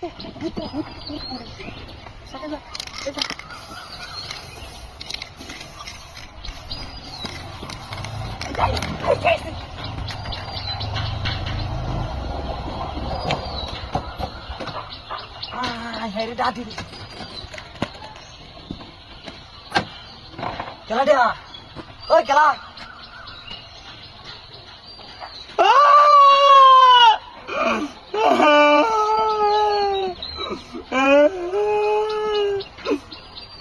Heri dadi. Kela dia. Oi kela.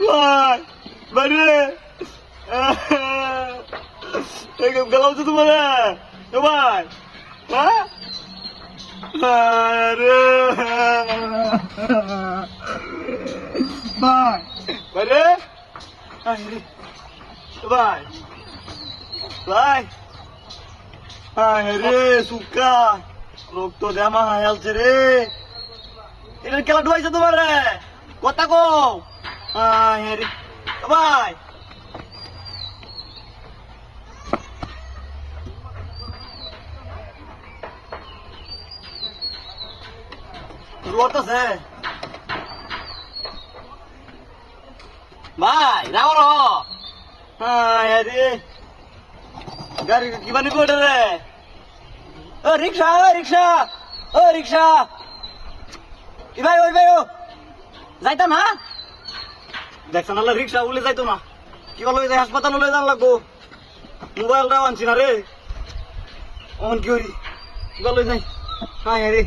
Vai, bare. Galau tu mana? Vai. Ha? Bare. Vai. Bare. Vai. Vai. রে সুকা রক্ত দেমা হালছে রে এটা খেলা ডুবাইছে তোমার রে কথা কো রে ভাই রোতাছে ভাই রাও র রে গাড়ি কি বানি কোটে রে ও রিকশা ও রিকশা ই ভাই ওই ভাই ও যাইতাম হ্যাঁ দেখছেন না রিকশা উলে যাইতো না কি বলো যাই হাসপাতাল লয়ে যান লাগবো মোবাইলটাও আনছি না রে অন কি করি কি বলো যাই হ্যাঁ রে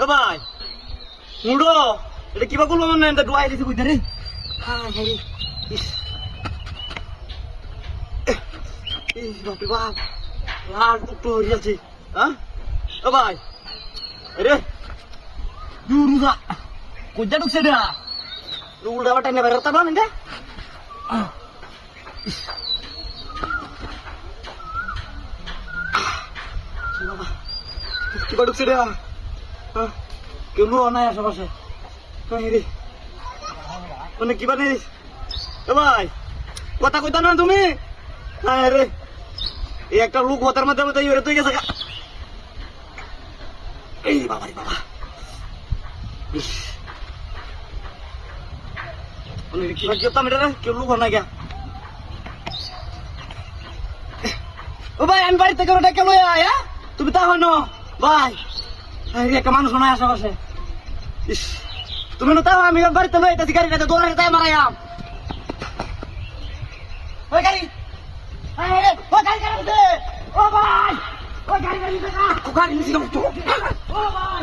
ও ভাই মুড়ো এটা কিবা করবো মানে এটা ডুয়াই দিছি বুঝতে রে হ্যাঁ রে ইস বাপরে বাপ লাল টুকটো হয়ে যাচ্ছে হ্যাঁ ও ভাই রে রুজা কোজা ঢুকছে রে রুলটা বাটা নেবে রতা না নিতে বাবা কি ঢুকছে রে কেউ লো নাই আশেপাশে রে মানে কি বানে ও ভাই কথা কইতা না তুমি হ্যাঁ রে এই একটা লোক হতার মধ্যে মধ্যে ইয়ে তুই গেছে এই বাবা রে বাবা কি করতাম এটা কেউ লোক না গিয়া ও ভাই আমি বাড়িতে কেন ডাকে লই আয় তুমি তা হয় না ভাই একটা মানুষ নাই আশেপাশে ইস তুমি না তাও আমি বাড়িতে লই এটা গাড়িটাতে দৌড়াতে তাই মারাইয়াম ওই গাড়ি ও গাড়ি গাড়ি ও ভাই ও গাড়ি গাড়ি ও গাড়ি নিছি ও ভাই